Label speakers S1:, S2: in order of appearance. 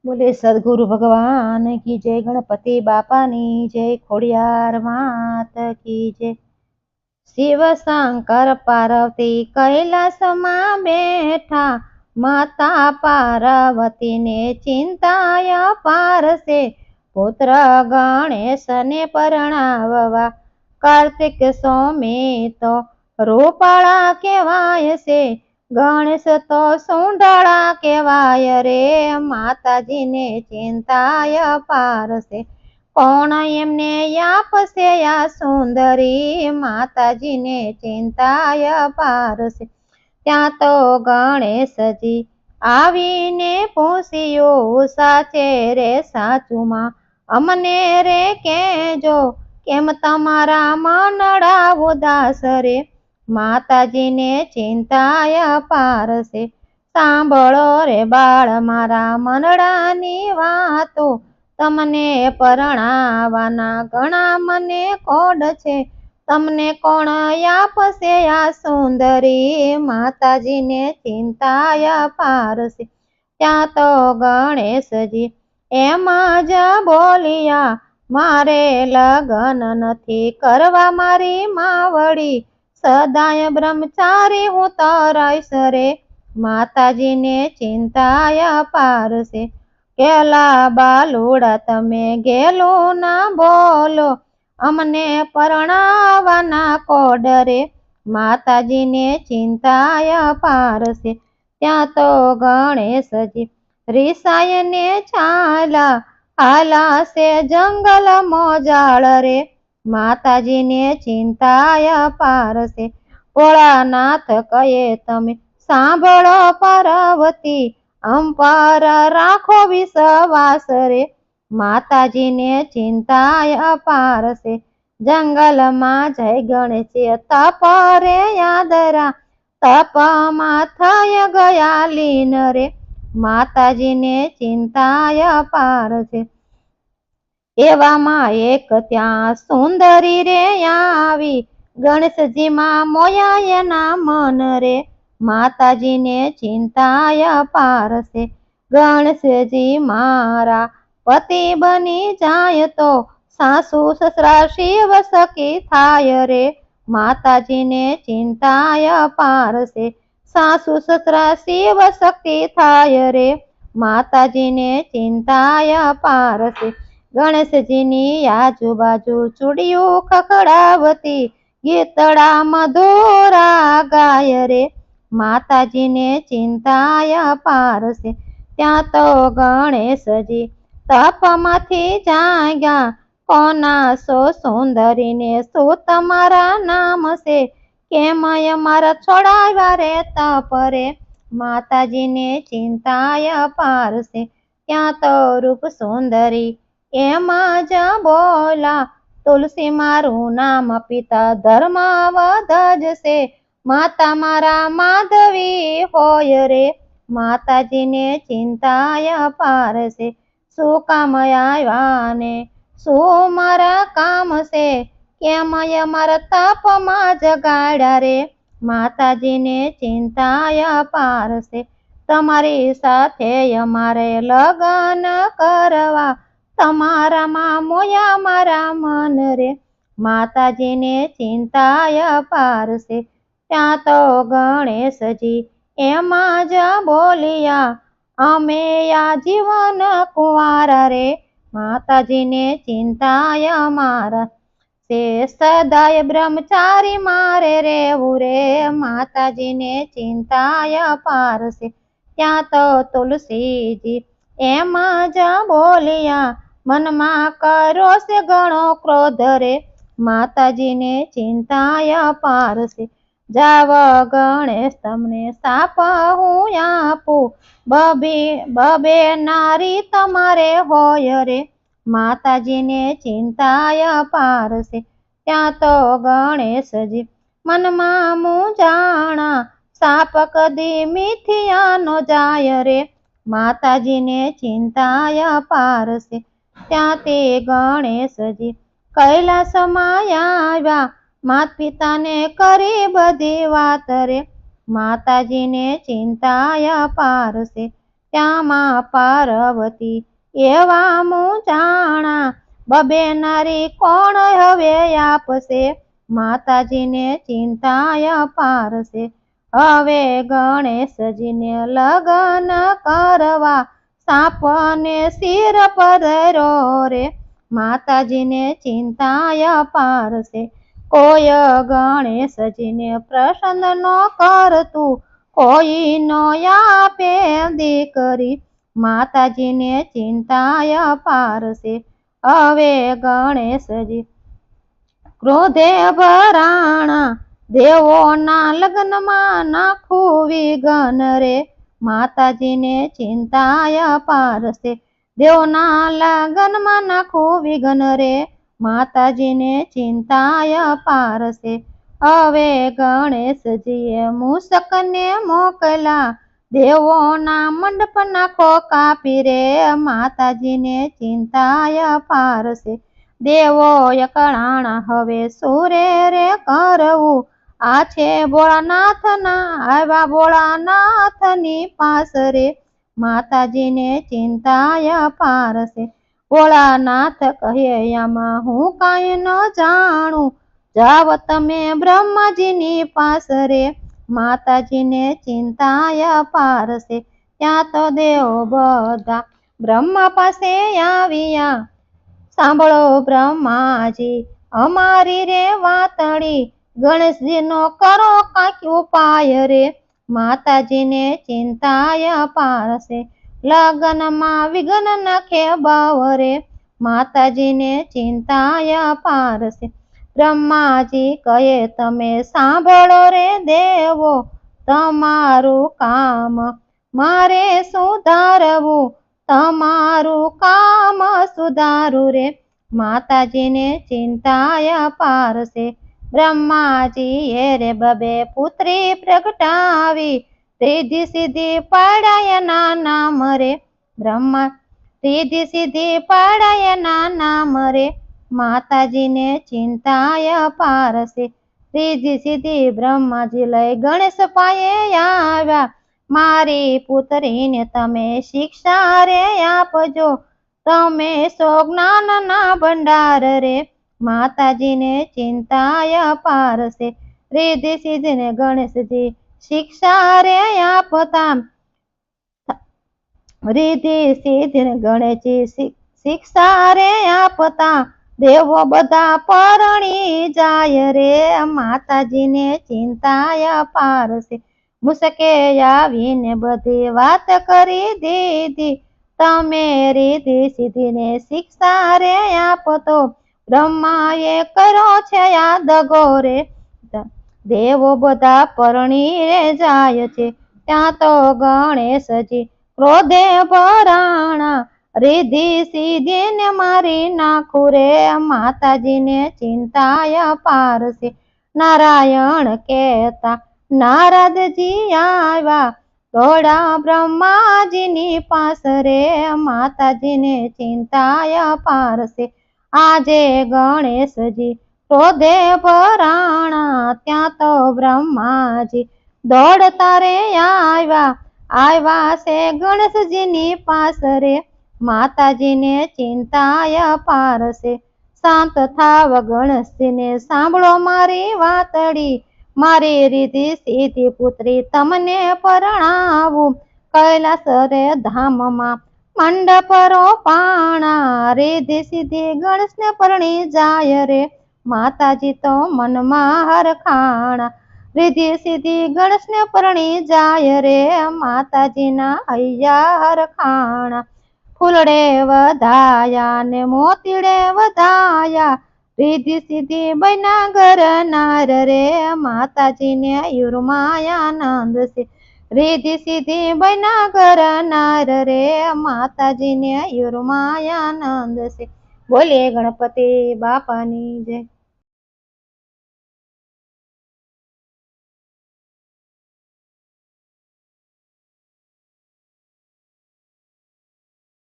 S1: बोले सदगुरु भगवान की जय, गणपति बापानी जय, खोड़ियार मात की जय। शिव शंकर पार्वती कैलास में बैठा, माता पार्वती ने चिंताय पार से, पुत्र गणेश ने परणाववा, कार्तिक सोमी तो रूपाळा केवाय से, गणेश तो सुंडळा केवाय रे, माताजी ने चिंताय पार से, कोण एમને આપશે આ સુંદરી, માતાજીને ચિંતાય પારસે। ત્યાં તો ગણેશજી આવીને પૂછ્યું, સાચે રે સાચું માં અમને રે કહેજો, કેમ તમારા મનડા ઉદાસ રે, માતાજીને ચિંતાય પારસે। સાંભળો રે બાળ મારા મનડાની વાતો, તમને પરણાવાના ઘણા મને કોડ છે, તમને કોણ આપશે આ સુંદરી, માતાજીને ચિંતાય પારસે। ત્યાં તો ગણેશજી એમ જ બોલ્યા, મારે લગન નથી કરવા મારી માવડી, સદાય બ્રહ્મચારી હું તો રહીશ રે, માતાજીને ચિંતાય પારસે। કેલા બાલુડા તમે ગેલું ના બોલો, અમને પરણાવાના કોડ રે, માતાજીને ચિંતાય પારસે। ત્યાં તો ગણેશજી રીસાયને ચાલા, આલા સે જંગલ મોજાળ રે, માતાજીને ચિંતાય પારસે। ભોળાનાથ કહે તમે સાંભળો પાર્વતી, અમ પર રાખો વિશ્વાસ રે, માતાજીને ચિંતાય પારસે। જંગલમાં જય ગણેશ તપ રે યાદરા, તપમાં થઈ ગયા લીન રે, માતાજીને ચિંતાય પારસે। એવામાં એક ત્યાં સુંદરી રે આવી, ગણેશજીમાં મોયા એના મન રે, માતાજીને ચિંતાય પારસે। ગણેશજી મારા પતિ બની જાય તો, સાસુ સસરા શિવ સખી થાય રે, માતાજીને ચિંતાય પારસે। સાસુ સસરા શિવ શક્તિ થાય રે, માતાજીને ચિંતાય પારસે। ગણેશજીની આજુબાજુ ચૂડિયું ખખડાવતી, ગીતડા મધુરા ગાય રે, માતાજીને ચિંતાય પારસે। ત્યાં તો ગણેશજી તપમાંથી જાગ્યા, કોના સો સુંદરીને શું તમારા નામ છે, કેમ અમારા છોડાવ્યા રે તપ રે, માતાજીને ચિંતાય પારસે। ત્યાં તો રૂપ સુંદરી એમ જ બોલા, તુલસી મારું નામ પિતા ધર્મ વધજ છે, માતા મારા માધવી હોય રે, માતાજીને ચિંતાય પારસે। શું કામ આવ્યા ને શું મારા કામ છે, કેમ અમારા તપમાં જગાડ્યા રે, માતાજીને ચિંતાય પારસે। તમારી સાથે અમારે લગન કરવા, તમારામાં મોયા મારા મન રે, માતાજીને ચિંતાય પારસે। ત્યાં તો ગણેશજી એમ જ બોલ્યા, અમે આ જીવન કુંવારા રે, માતાજીને ચિંતાય મારા તે સદાય બ્રહ્મચારી મારે રેવું રે, માતાજીને ચિંતાય પારસે। ત્યાં તો તુલસીજી એમ જ બોલ્યા, મનમાં કરો છે ઘણો ક્રોધ રે, માતાજીને ચિંતાય પારસે। જાવ ગણેશ તમને સાપ હું આપું, બબે નારી તમારે હોય રે, માતાજીને ચિંતાય પારસે। ત્યાં તો ગણેશજી મનમાં મૂંઝાણા, સાપ કદી મિથિયાનો જાય રે, માતાજીને ચિંતાય પારસે। ત્યાંથી ગણેશજી કૈલાસમાં આવ્યા, માત પિતાને કરી બધી વાત રે, માતાજીને ચિંતાય પારસે। ત્યાં માં પાર્વતી એવા મૂંઝાણા, બબે નારી કોણ હવે આપશે, માતાજીને ચિંતાય પારશે. હવે ગણેશજીને લગન કરવા, સાપને શિર પધરો રે, માતાજીને ચિંતાય પારશે. કોઈ ગણેશજીને પ્રસન્ન ન કરતું, કોઈ નો આપે દીકરી, માતાજીને ચિંતાય પારશે. હવે ગણેશજી ક્રોધે ભરાણા, દેવોના લગ્નમાં નાખું વિઘન રે, માતાજીને ચિંતાય પારશે. દેવોના લગ્નમાં નાખું વિઘન રે, માતાજીને ચિંતાય પારશે. હવે ગણેશજીએ મૂષકને મોકલા, દેવોના મંડપ નાખો કાપી રે, માતાજીને ચિંતાય પારશે. દેવો એકળાણા હવે સુરે રે કરવું, આ છે ભોળાનાથના આવ્યા ભોળાનાથની પાસ રે, માતાજીને ચિંતાય પારશે. ભોળાનાથ કહે આમાં હું કાંઈ ન જાણું, જાવ તમે બ્રહ્માજીની પાસ રે, માતાજીને ચિંતાય પારશે. ત્યાં તો દેવ બધા બ્રહ્મા પાસે આવ્યા, સાંભળો બ્રહ્માજી અમારી રે વાતડી, ગણેશજીનો કરો કાંઈક ઉપાય રે, માતાજીને ચિંતાય પારશે. લગનમાં વિઘ્ન નાખે બાવ રે, માતાજીને ચિંતાય પારશે. બ્રહ્માજી કહે તમે સાંભળો રે દેવો, તમારું કામ મારે સુધારવું, તમારું કામ સુધારું રે, માતાજીને ચિંતાય પારશે. બ્રહ્માજીએ રે બબે પુત્રી પ્રગટાવી, રીધિ સિદ્ધિ પાડાય નામ રે, બ્રહ્મા રીધિ સિદ્ધિ પાડાય નામ રે, માતાજીને ચિંતાય પારશે. રીધિ સિદ્ધિ બ્રહ્માજી લઈ ગણેશ પાયે આવ્યા, મારી પુત્રીને તમે શિક્ષા રે આપજો, તમે સો જ્ઞાનના ભંડાર રે, માતાજીને ચિંતાય પારશે. રીધિ સિદ્ધિને ગણેશજી શિક્ષા રે આપતા, રીધિ સિદ્ધિને ગણેશજી શિક્ષા રે આપતા, દેવો બધા પરણી જાય રે, માતાજીને ચિંતાય પારશે. મૂષકે આવીને બધી વાત કરી દીધી, તમે રીધિ સિદ્ધિને શિક્ષા રે આપતો, બ્રહ્માએ કર્યો છે આ દગો રે, દેવો બધા પરણી રે જાય છે. ત્યાં તો ગણેશજી ક્રોધે ભરાણા, રીધિ સિદ્ધિને મારી નાખું રે, માતાજીને ચિંતાય પારશે. નારાયણ કહેતા નારદજી આવ્યા, દોડા બ્રહ્માજીની પાસ રે, માતાજીને ચિંતાય પારશે. આજે ગણેશજી ક્રોધે ભરાણા, ત્યાં તો બ્રહ્માજી દોડતા રે આવ્યા છે ગણેશજીની પાસ રે, માતાજીને ચિંતાય પારશે. શાંત થાવ ગણેશજીને સાંભળો મારી વાતડી, મારી રીધિ સિદ્ધિ પુત્રી તમને પરણાવું, કૈલાસ રે ધામમાં મંડપ રોપાણા, રીધિ સિદ્ધિ ગણેશને પરણી જાય રે, માતાજી તો મનમાં હરખાણા. રીધિ સિદ્ધિ ગણેશને પરણી જાય રે, માતાજીના હૈયા હરખાણા. ફૂલડે વધાયા ને મોતીડે વધાયા, રીધિ સિદ્ધિ બન્યા ઘર નાર રે, માતાજીને યુરમાયાનંદ છે. રીધિ સિદ્ધિ બન્યા ઘર નાર રે, માતાજીને યુરમાયાનંદ છે. બોલીએ ગણપતિ બાપાની જય.